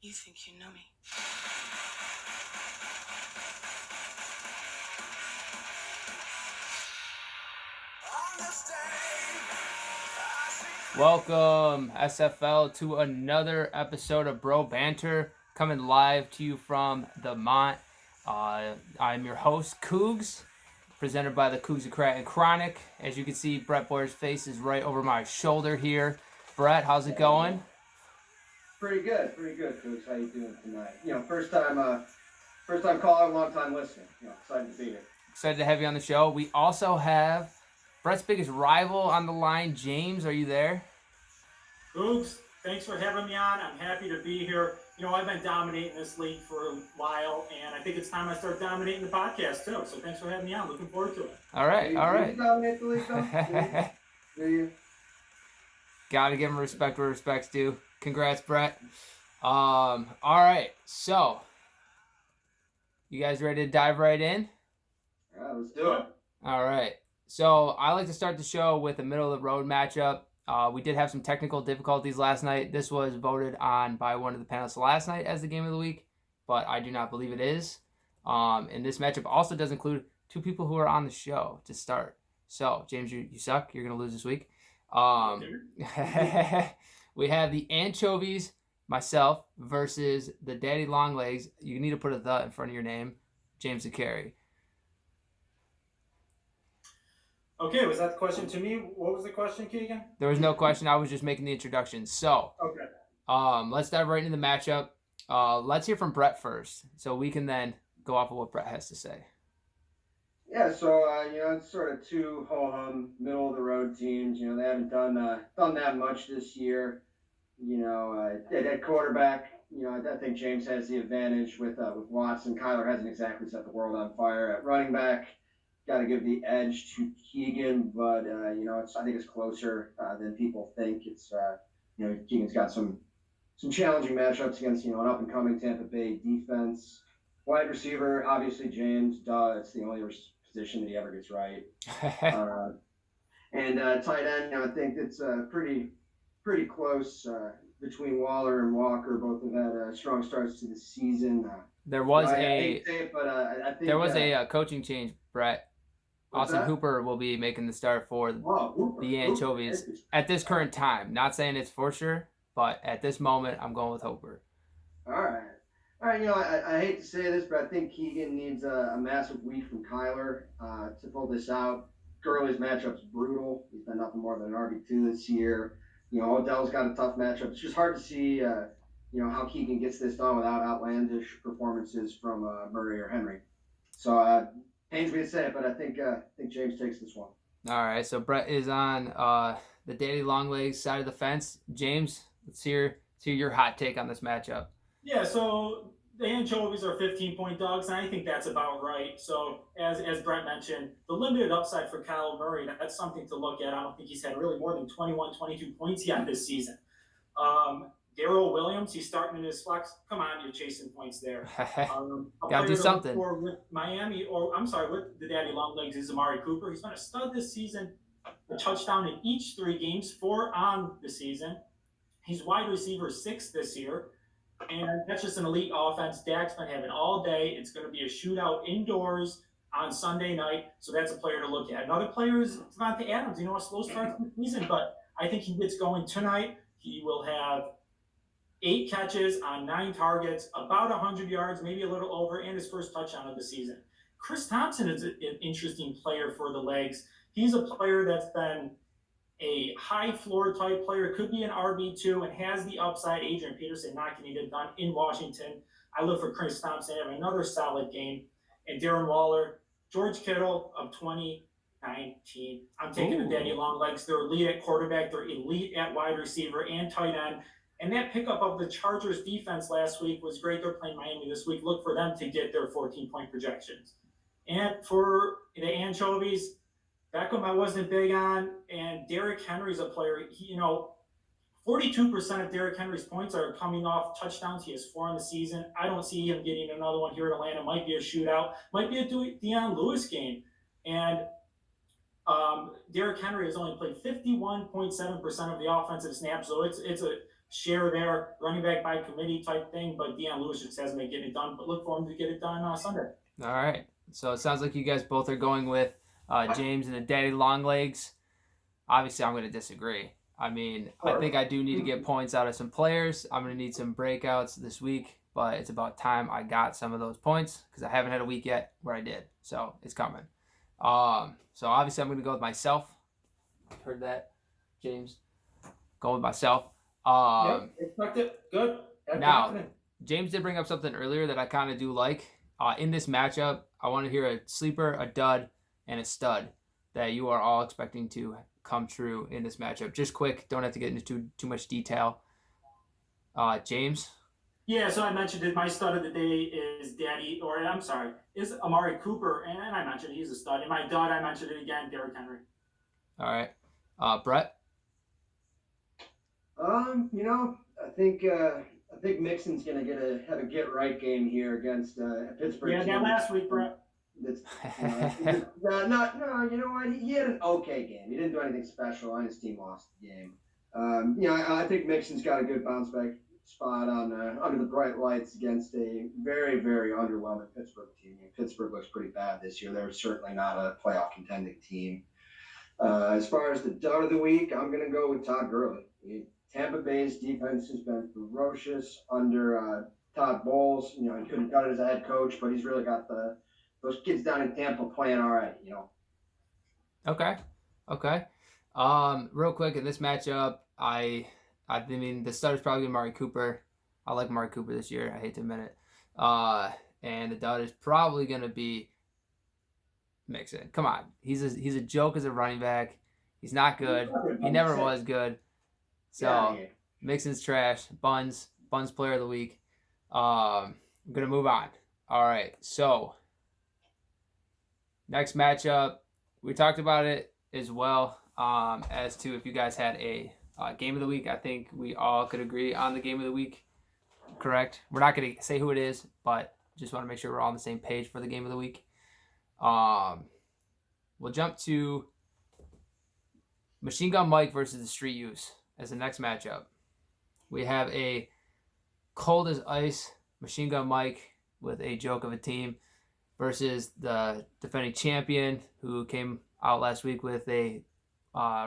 You think you know me? Welcome, SFL, to another episode of BroBanter, coming live to you from the Mont. I'm your host, Cougs, presented by the Cougsocrat and Chronic. As you can see, Brett Boyer's face is right over my shoulder here. Brett, how's it going? Pretty good, Cougs. How you doing tonight? First time caller, long time listener. Excited to be here. Excited to have you on the show. We also have Brett's biggest rival on the line, James. Are you there? Cougs, thanks for having me on. I'm happy to be here. I've been dominating this league for a while, and I think it's time I start dominating the podcast too. So thanks for having me on. Looking forward to it. All right. You dominate the league, though? Do you? Gotta give him respect where respect's due. Congrats, Brett. All right. So, you guys ready to dive right in? Yeah, let's do it. All right. So, I like to start the show with a middle of the road matchup. We did have some technical difficulties last night. This was voted on by one of the panelists last night as the game of the week, but I do not believe it is. And this matchup also does include two people who are on the show to start. So, James, you suck. You're going to lose this week. We have the Anchovies, myself, versus the Daddy Longlegs. You need to put a "the" in front of your name, James Zakari. Okay, was that the question to me? What was the question, Keegan? There was no question. I was just making the introduction. So, okay. Let's dive right into the matchup. Let's hear from Brett first, so we can then go off of what Brett has to say. Yeah, so it's sort of two ho-hum, middle-of-the-road teams. They haven't done that much this year. At quarterback, I think James has the advantage with Watson. Kyler hasn't exactly set the world on fire. At running back, got to give the edge to Keegan, but I think it's closer than people think. It's Keegan's got some challenging matchups against an up-and-coming Tampa Bay defense. Wide receiver, obviously James. It's the only position that he ever gets right. And tight end, I think it's pretty close between Waller and Walker. Both have had strong starts to the season. There was a coaching change, Brett. Austin Hooper will be making the start for the Anchovies at this current time. Not saying it's for sure, but at this moment, I'm going with Hooper. All right. I hate to say this, but I think Keegan needs a massive week from Kyler to pull this out. Gurley's matchup's brutal. He's been nothing more than an RB2 this year. Odell's got a tough matchup. It's just hard to see, how Keegan gets this done without outlandish performances from Murray or Henry. So, pains me to say it, but I think James takes this one. All right, so Brett is on the Daddy Longlegs side of the fence. James, let's hear your hot take on this matchup. Yeah, so the Anchovies are 15-point dogs, and I think that's about right. So, as Brett mentioned, the limited upside for Kyle Murray, that's something to look at. I don't think he's had really more than 21, 22 points yet this season. Darrell Williams, he's starting in his flex. Come on, you're chasing points there. Gotta do something. With Miami, with the Daddy Longlegs is Amari Cooper. He's been a stud this season. A touchdown in each 3 games, 4 on the season. He's wide receiver 6 this year. And that's just an elite offense. Dak's been having all day. It's going to be a shootout indoors on Sunday night. So that's a player to look at. Another player is Devontae Adams. A slow start to the season, but I think he gets going tonight. He will have 8 catches on 9 targets, about 100 yards, maybe a little over, and his first touchdown of the season. Chris Thompson is an interesting player for the legs. He's a player that's been a high floor type player, could be an RB2 and has the upside. Adrian Peterson not getting it done in Washington. I look for Chris Thompson having another solid game. And Darren Waller, George Kittle of 2019. I'm taking the Daddy Longlegs. They're elite at quarterback. They're elite at wide receiver and tight end. And that pickup of the Chargers defense last week was great. They're playing Miami this week. Look for them to get their 14-point projections. And for the Anchovies, Beckham I wasn't big on, and Derrick Henry's a player. 42% of Derrick Henry's points are coming off touchdowns. He has 4 in the season. I don't see him getting another one here in Atlanta. Might be a shootout. Might be a Deion Lewis game. And Derrick Henry has only played 51.7% of the offensive snaps, so it's a share their running back by committee type thing, but Deion Lewis just hasn't been getting it done. But look for him to get it done Sunday. All right. So it sounds like you guys both are going with James and the Daddy Longlegs. Obviously, I'm going to disagree. I mean, I think I do need to get points out of some players. I'm going to need some breakouts this week, but it's about time I got some of those points because I haven't had a week yet where I did. So it's coming. So obviously, I'm going to go with myself. Heard that, James? Go with myself. Expect it. Good. Now, James did bring up something earlier that I kind of do like. In this matchup, I want to hear a sleeper, a dud, and a stud that you are all expecting to come true in this matchup. Just quick, don't have to get into too much detail. James? Yeah, so I mentioned it. My stud of the day is Amari Cooper, and I mentioned he's a stud. And my dud, I mentioned it again, Derrick Henry. All right. Brett? I think Mixon's gonna have a get right game here against a Pittsburgh. Yeah, that last week, Brett. No. You know what? He had an okay game. He didn't do anything special, and his team lost the game. I think Mixon's got a good bounce back spot on under the bright lights against a very, very underwhelming Pittsburgh team. Pittsburgh looks pretty bad this year. They're certainly not a playoff contending team. As far as the dud of the week, I'm going to go with Todd Gurley. Tampa Bay's defense has been ferocious under Todd Bowles. He couldn't cut it as a head coach, but he's really got those kids down in Tampa playing all right. Okay. Real quick, in this matchup, I mean, the stud is probably Amari Cooper. I like Amari Cooper this year. I hate to admit it. And the dud is probably going to be Mixon. Come on. He's a joke as a running back. He's not good. He never was good. So, Mixon's trash. Buns player of the week. I'm going to move on. All right. So, next matchup, we talked about it as well as to if you guys had a game of the week. I think we all could agree on the game of the week, correct? We're not going to say who it is, but just want to make sure we're all on the same page for the game of the week. We'll jump to Machine Gun Mike versus the Street Use as the next matchup. We have a cold as ice Machine Gun Mike with a joke of a team versus the defending champion who came out last week with a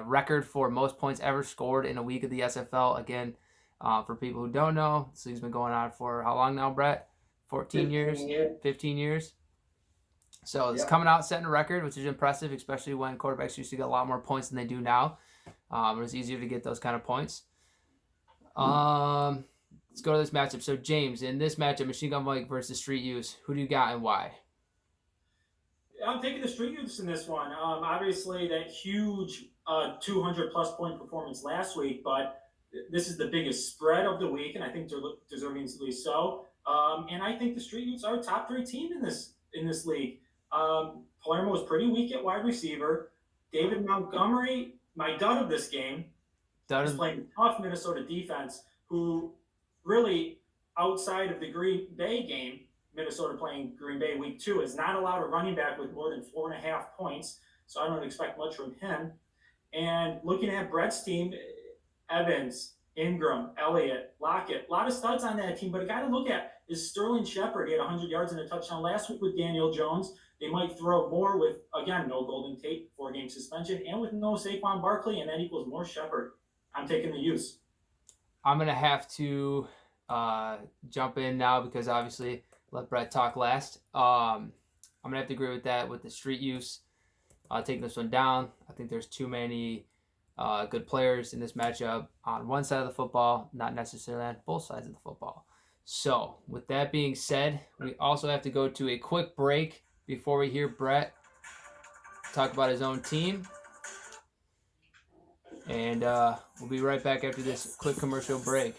record for most points ever scored in a week of the SFL. Again, for people who don't know, this league's been going on for how long now, Brett? 14 years? 15 years? So it's coming out setting a record, which is impressive, especially when quarterbacks used to get a lot more points than they do now. It was easier to get those kind of points. Let's go to this matchup. So, James, in this matchup, Machine Gun Mike versus Street Use, who do you got and why? I'm taking the Street Use in this one. Obviously, that huge 200-plus point performance last week, but this is the biggest spread of the week, and I think deservingly so. And I think the Street Use are a top 3 team in this league. Palermo was pretty weak at wide receiver. David Montgomery, my dud of this game, is playing tough Minnesota defense, who really, outside of the Green Bay game, Minnesota playing Green Bay week 2, is not allowed a running back with more than 4.5 points. So I don't expect much from him. And looking at Brett's team, Evans, Ingram, Elliott, Lockett, a lot of studs on that team. But a guy to look at is Sterling Shepard. He had 100 yards and a touchdown last week with Daniel Jones. They might throw more with, again, no Golden Tate, 4-game suspension, and with no Saquon Barkley, and that equals more Shepard. I'm taking the Use. I'm going to have to jump in now because obviously let Brett talk last. I'm going to have to agree with that with the Street Use. Taking this one down. I think there's too many good players in this matchup on one side of the football, not necessarily on both sides of the football. So, with that being said, we also have to go to a quick break before we hear Brett talk about his own team. And we'll be right back after this quick commercial break.